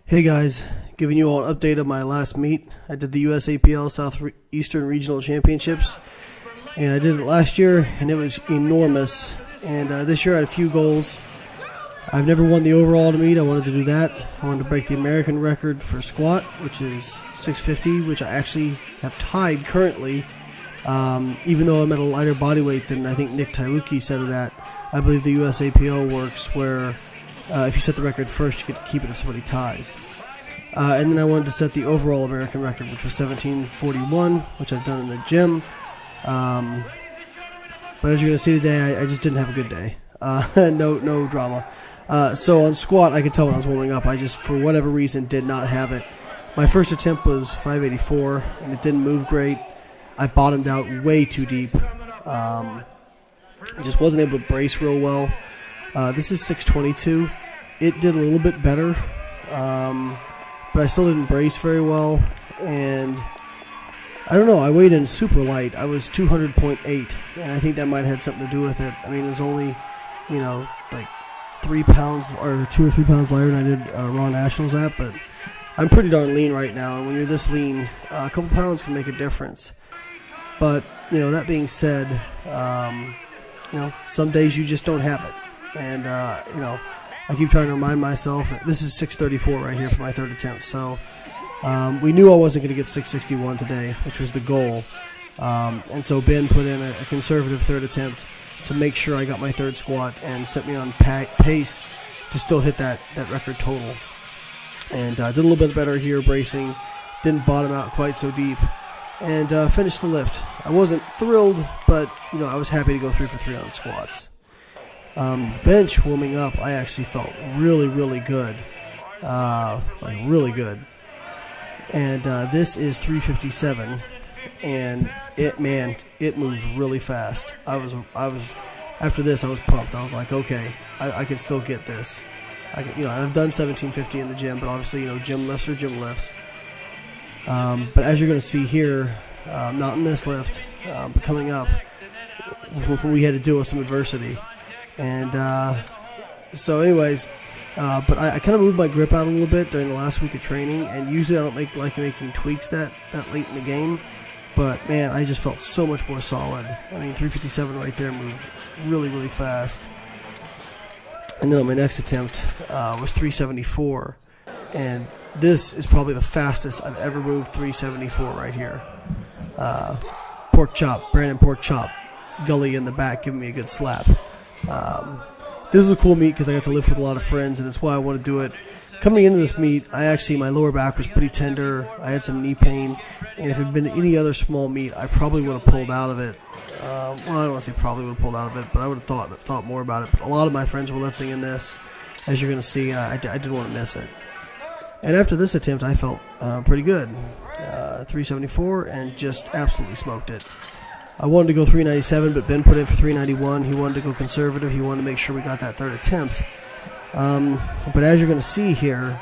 Hey guys, giving you all an update of my last meet. I did the USAPL Southeastern Regional Championships, and I did it last year, and it was enormous. And this year I had a few goals. I've never won the overall to meet. I wanted to do that. I wanted to break the American record for squat, which is 650, which I actually have tied currently. Even though I'm at a lighter body weight than I think Nick Tyluki set it at. I believe the USAPL works where if you set the record first, you get to keep it if somebody ties. And then I wanted to set the overall American record, which was 1741, which I've done in the gym. But as you're going to see today, I just didn't have a good day. No drama. So on squat, I could tell when I was warming up, I just, for whatever reason, did not have it. My first attempt was 584, and it didn't move great. I bottomed out way too deep. I just wasn't able to brace real well. This is 622. It did a little bit better, but I still didn't brace very well. And I don't know, I weighed in super light. I was 200.8, and I think that might have had something to do with it. I mean, it was only, you know, like 3 pounds or 2 or 3 pounds lighter than I did Raw Nationals at, but I'm pretty darn lean right now, and when you're this lean, a couple pounds can make a difference. But, you know, that being said, you know, some days you just don't have it. And, you know, I keep trying to remind myself that this is 634 right here for my third attempt. So we knew I wasn't going to get 661 today, which was the goal. And so Ben put in a conservative third attempt to make sure I got my third squat and set me on pace to still hit that record total. And did a little bit better here bracing. Didn't bottom out quite so deep. And finished the lift. I wasn't thrilled, but, you know, I was happy to go 3 for 3 on squats. Bench warming up, I actually felt really, really good. Like really good. And this is 357, and it moves really fast. I was after this I was pumped. I was like, okay, I can still get this. You know, I've done 1750 in the gym, but obviously, you know, gym lifts are gym lifts. But as you're going to see here, not in this lift, but coming up, we had to deal with some adversity. And so anyways, but I kind of moved my grip out a little bit during the last week of training, and usually I don't like making tweaks that late in the game. But, man, I just felt so much more solid. I mean, 357 right there moved really, really fast. And then on my next attempt was 374. And this is probably the fastest I've ever moved 374 right here. Pork chop, Brandon Pork Chop, Gully in the back giving me a good slap. This is a cool meet because I got to lift with a lot of friends, and it's why I want to do it. Coming into this meet, my lower back was pretty tender. I had some knee pain, and if it had been any other small meet, I probably would have pulled out of it. Well, I don't want to say probably would have pulled out of it, but I would have thought more about it. But a lot of my friends were lifting in this, as you're going to see. I didn't want to miss it. And after this attempt, I felt pretty good. 374, and just absolutely smoked it. I wanted to go 397, but Ben put in for 391. He wanted to go conservative. He wanted to make sure we got that third attempt. But as you're going to see here,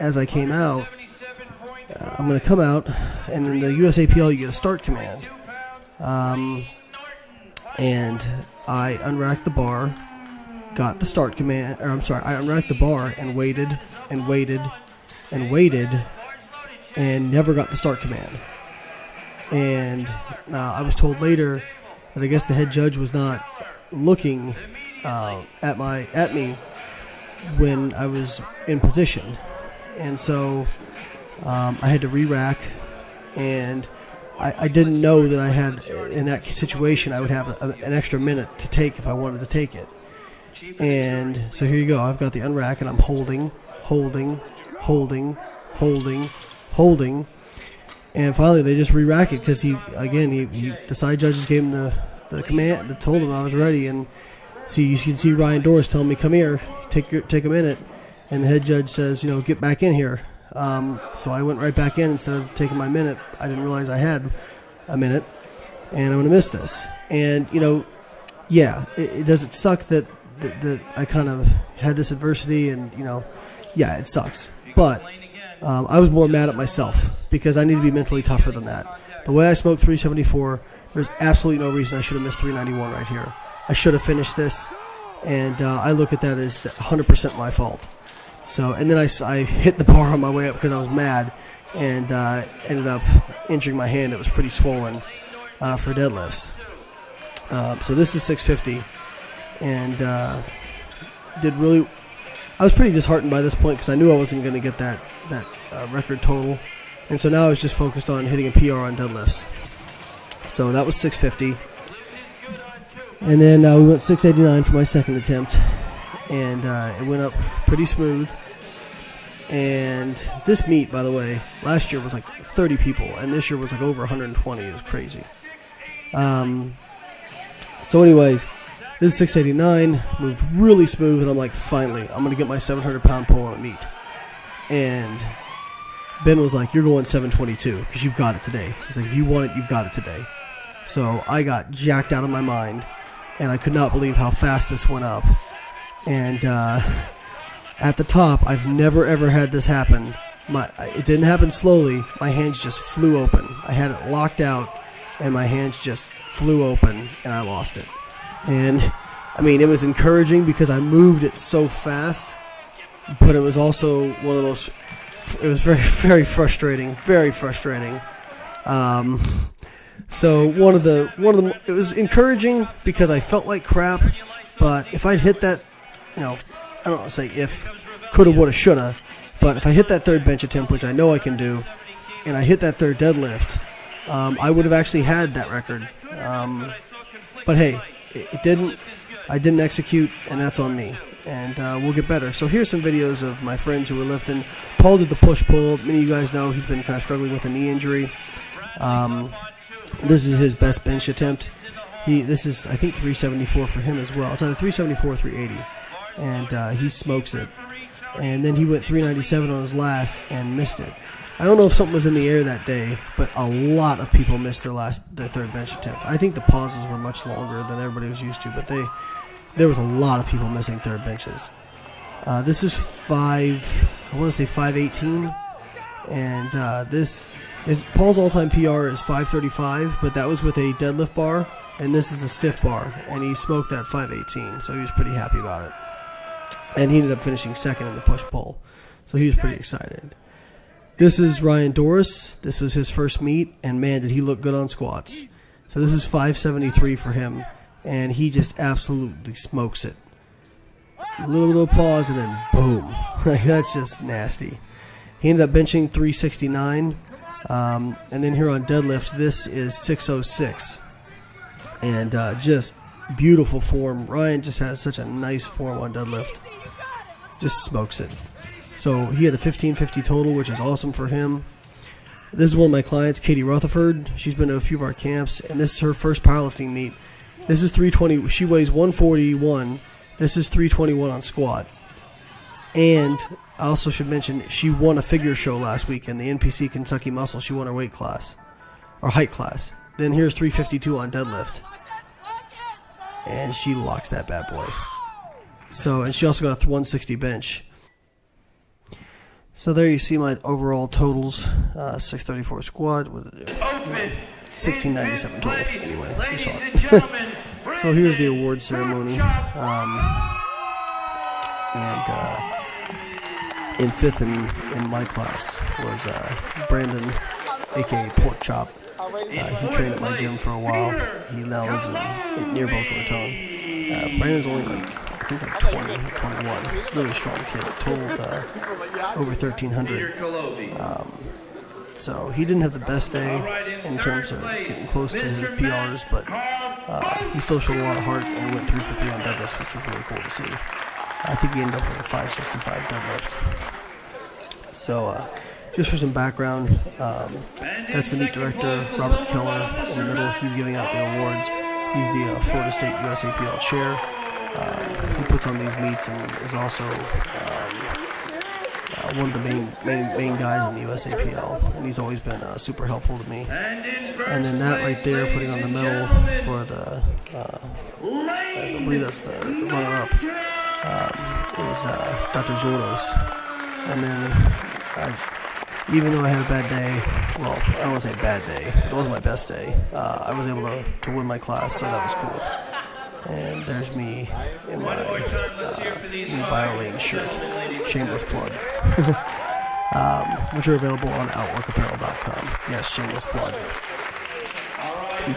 as I came out, I'm going to come out, and in the USAPL you get a start command. And I unracked the bar, got the start command, or I'm sorry, I unracked the bar and waited and waited and waited and never got the start command. And I was told later that I guess the head judge was not looking at me when I was in position, and so I had to re-rack, and I didn't know that I had, in that situation, I would have an extra minute to take if I wanted to take it. And so here you go. I've got the unrack, and I'm holding. And finally, they just re-rack it because the side judges gave him the command that told him I was ready. And so you can see Ryan Doris telling me, "Come here, take a minute." And the head judge says, "You know, get back in here." So I went right back in instead of taking my minute. I didn't realize I had a minute, and I'm going to miss this. And you know, yeah, does it suck that I kind of had this adversity, and you know, yeah, it sucks, but. I was more mad at myself because I need to be mentally tougher than that. The way I smoked 374, there's absolutely no reason I should have missed 391 right here. I should have finished this, and I look at that as 100% my fault. So, and then I hit the bar on my way up because I was mad, and ended up injuring my hand. It was pretty swollen for deadlifts. So this is 650, and I was pretty disheartened by this point because I knew I wasn't going to get that record total, and so now I was just focused on hitting a PR on deadlifts. So that was 650, and then we went 689 for my second attempt, and it went up pretty smooth. And this meet, by the way, last year was like 30 people, and this year was like over 120. It was crazy. So anyways, this is 689, moved really smooth, and I'm like, finally, I'm going to get my 700-pound pull on a meet. And Ben was like, you're going 722 because you've got it today. He's like, if you want it, you've got it today. So I got jacked out of my mind, and I could not believe how fast this went up. And at the top, I've never ever had this happen. It didn't happen slowly. My hands just flew open. I had it locked out, and my hands just flew open, and I lost it. And I mean, it was encouraging because I moved it so fast, but it was also one of those. It was very, very frustrating. Very frustrating. So it was encouraging because I felt like crap, but if I'd hit that, I don't want to say if, coulda, woulda, shoulda, but if I hit that third bench attempt, which I know I can do, and I hit that third deadlift, I would have actually had that record. But hey, it didn't. I didn't execute, and that's on me. And we'll get better. So here's some videos of my friends who were lifting. Paul did the push-pull. Many of you guys know he's been kind of struggling with a knee injury. This is his best bench attempt. This is, I think, 374 for him as well. It's either 374 or 380. And he smokes it. And then he went 397 on his last and missed it. I don't know if something was in the air that day, but a lot of people missed their third bench attempt. I think the pauses were much longer than everybody was used to, but there was a lot of people missing third benches. This is 518, and this is Paul's all-time PR is 535, but that was with a deadlift bar, and this is a stiff bar, and he smoked that 518, so he was pretty happy about it. And he ended up finishing second in the push-pull, so he was pretty excited. This is Ryan Doris. This was his first meet, and man, did he look good on squats. So this is 573 for him, and he just absolutely smokes it. A little bit of a pause, and then boom. Like, that's just nasty. He ended up benching 369, and then here on deadlift, this is 606. And just beautiful form. Ryan just has such a nice form on deadlift. Just smokes it. So he had a 1550 total, which is awesome for him. This is one of my clients, Katie Rutherford. She's been to a few of our camps, and this is her first powerlifting meet. This is 320. She weighs 141. This is 321 on squat. And I also should mention she won a figure show last week in the NPC Kentucky Muscle. She won her weight class, or height class. Then here's 352 on deadlift. And she locks that bad boy. So, and she also got a 160 bench. So there you see my overall totals, 634 squat with 1697 total. Anyway, you saw it. So here's the award ceremony. And in fifth in my class was Brandon, aka Pork Chop. He trained at my gym for a while. He now lives near Boca Raton. Brandon's only I think like 20 or 21. Really strong kid. Totaled over 1,300. So he didn't have the best day in terms of getting close to his PRs, but he still showed a lot of heart and went 3 for 3 on deadlifts, which was really cool to see. I think he ended up with a 565 deadlift. So just for some background, that's the meet director, Robert Keller, in the middle. He's giving out the awards. He's the Florida State USAPL chair. He puts on these meets and is also one of the main guys in the USAPL, and he's always been super helpful to me. And then that right there, putting on the medal for the, I believe that's the runner-up, is Dr. Zordos. And then, even though I had a bad day, well, I don't want to say bad day, it wasn't my best day, I was able to win my class, so that was cool. And there's me in my new BioLane shirt. shameless plug, which are available on OutworkApparel.com. Yes, shameless plug.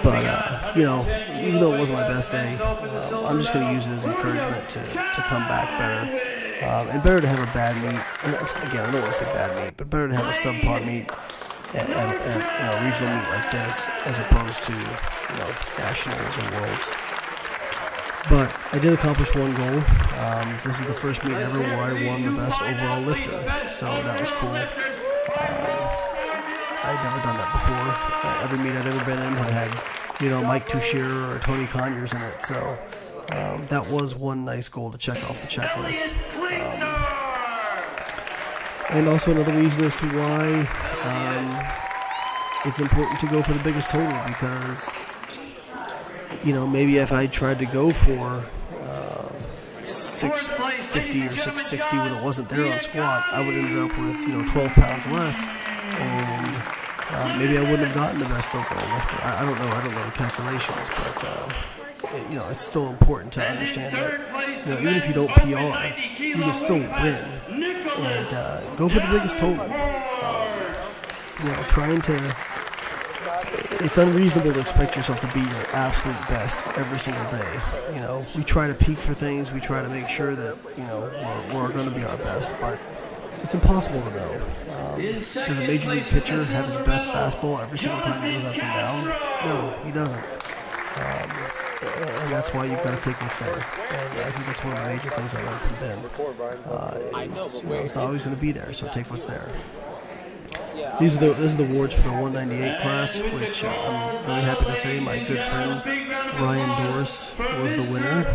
But, you know, even though it wasn't my best day, I'm just going to use it as encouragement to come back better. And better to have a bad meet. Again, I don't want to say bad meet, but better to have a subpar meet at a regional meet like this as opposed to, you know, nationals or worlds. But I did accomplish one goal. This is the first meet ever where I won the best overall lifter, so that was cool. I'd never done that before. Every meet I've ever been in had, you know, Mike Tuchscherer or Tony Conyers in it, so that was one nice goal to check off the checklist. And also another reason as to why it's important to go for the biggest total, because, you know, maybe if I tried to go for 650 or 660 when it wasn't there on squat, I would have ended up with, you know, 12 pounds less, and maybe I wouldn't have gotten the best overall lifter. I don't know the calculations, but you know, it's still important to understand that, you know, even if you don't PR, you can still win, and go for the biggest total. You know, it's unreasonable to expect yourself to be your absolute best every single day. You know, we try to peak for things, we try to make sure that, you know, we're going to be our best, but it's impossible to know. Does a major league pitcher have his best fastball every single time he goes up and down? No, he doesn't. And that's why you've got to take what's there. And I think that's one of the major things I learned from Ben. It's not always going to be there, so take what's there. This is the awards for the 198 class, which I'm very happy to say my good friend Ryan Doris was the winner.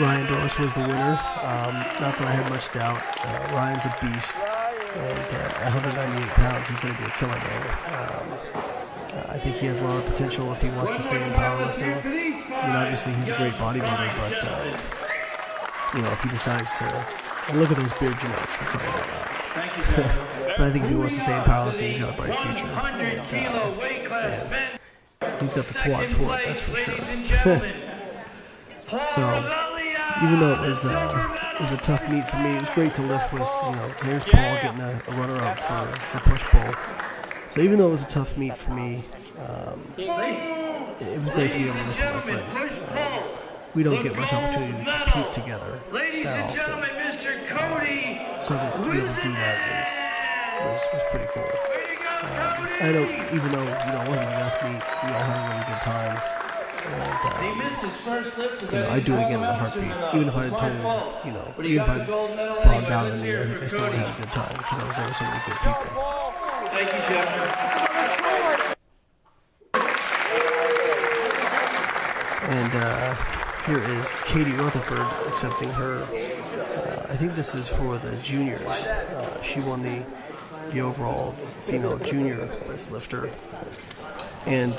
Ryan Doris was the winner. Not that I had much doubt. Ryan's a beast, and at 198 pounds, he's going to be a killer man. I think he has a lot of potential if he wants to stay in powerlifting. I mean, obviously he's a great bodybuilder, but you know, if he decides to, and look at those beard genetics for crying out loud. But I think if he wants to stay in powerlifting, he's got a bright future. And he's got the quads for it, that's for sure. So, even though it was a tough meet for me, it was great to lift with, you know, here's Paul getting a runner-up for push-pull. So even though it was a tough meet for me, it was great to be able to lift with my friends. We don't get much opportunity to compete together that often. So to be able to do that was pretty cool. I know, even though, you know, it wasn't my best meet, we all had a really good time. And, you know, I'd do it again in a heartbeat. Even if I had told, you know, even if I bogged down in the air, I think I still would have had a good time because I was there with so many good people. Thank you, Jeff. And here is Katie Rutherford accepting her. I think this is for the juniors. She won the overall female junior lifter. And,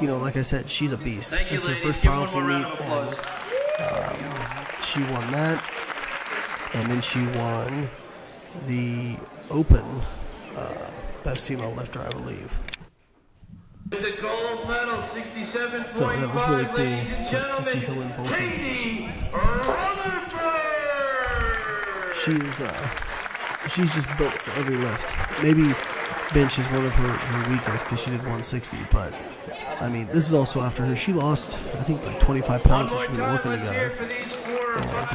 you know, like I said, she's a beast. This is her first powerlifting meet, and she won that. And then she won the Open Best Female Lifter, I believe. With the gold medal, 67.5, so that was really cool to see her win both of these. She's just built for every lift. Maybe bench is one of her weakest because she did 160, but I mean, this is also after her. She lost, I think, like 25 pounds since she's been working together, and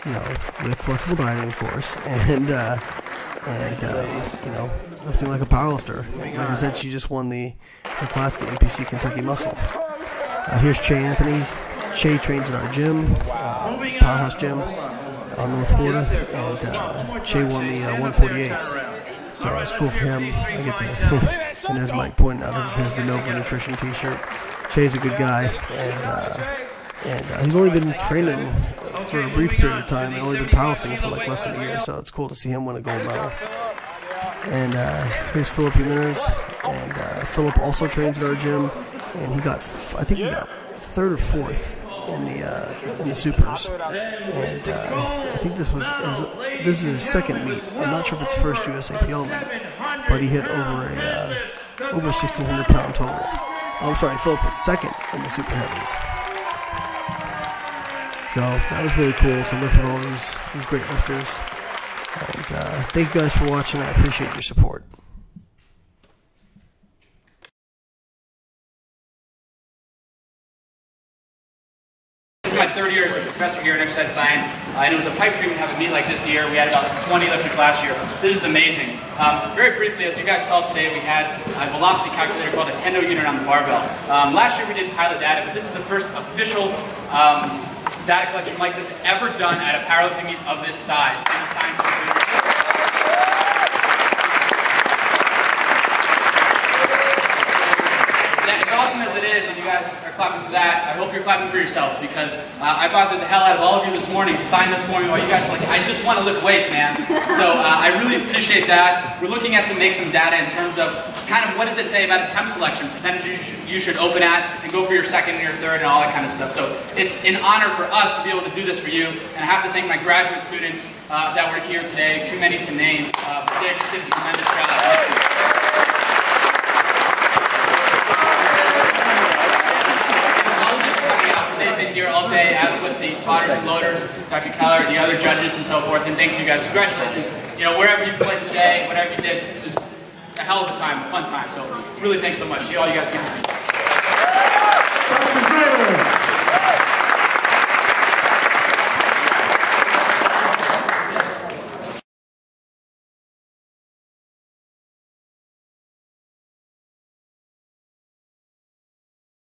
you know, with flexible dieting, of course, and you know, lifting like a powerlifter. Like I said, she just won her class, the NPC Kentucky Muscle. Here's Che Anthony. Che trains at our gym, Powerhouse Gym on North Florida, and Che won the 148s. So it's cool for him. I get to, and there's Mike pointing out his De Novo Nutrition t-shirt. Che's a good guy, and he's only been training for a brief period of time, and only been powerlifting for like less than a year, so it's cool to see him win a gold medal. And here's Philip Jimenez, and Philip also trains at our gym, and he got, I think he got 3rd or 4th in the supers, and I think this is his second meet. I'm not sure if it's first USAPL meet, but he hit over 1,600 pound total. Oh, I'm sorry, Philip was second in the super heavies. So that was really cool to lift with all these great lifters. And thank you guys for watching. I appreciate your support. This is my third year as a professor here in exercise science, and it was a pipe dream to have a meet like this year. We had about 20 lifters last year. This is amazing. Very briefly, as you guys saw today, we had a velocity calculator called a Tendo unit on the barbell. Last year we did pilot data, but this is the first official data collection like this ever done at a powerlifting meet of this size. And the science as awesome as it is, and you guys are clapping for that, I hope you're clapping for yourselves, because I bothered the hell out of all of you this morning to sign this for me while you guys were like, I just want to lift weights, man. So I really appreciate that. We're looking at to make some data in terms of kind of what does it say about attempt selection, percentages you should open at, and go for your second and your third and all that kind of stuff. So it's an honor for us to be able to do this for you, and I have to thank my graduate students that were here today, too many to name, but they just did a tremendous job. They've been here all day, as with the spotters and loaders, Dr. Keller, the other judges, and so forth. And thanks to you guys. Congratulations. You know, wherever you placed today, whatever you did, it was a hell of a time, a fun time. So really, thanks so much. See all you guys here. Dr. Deadlifts.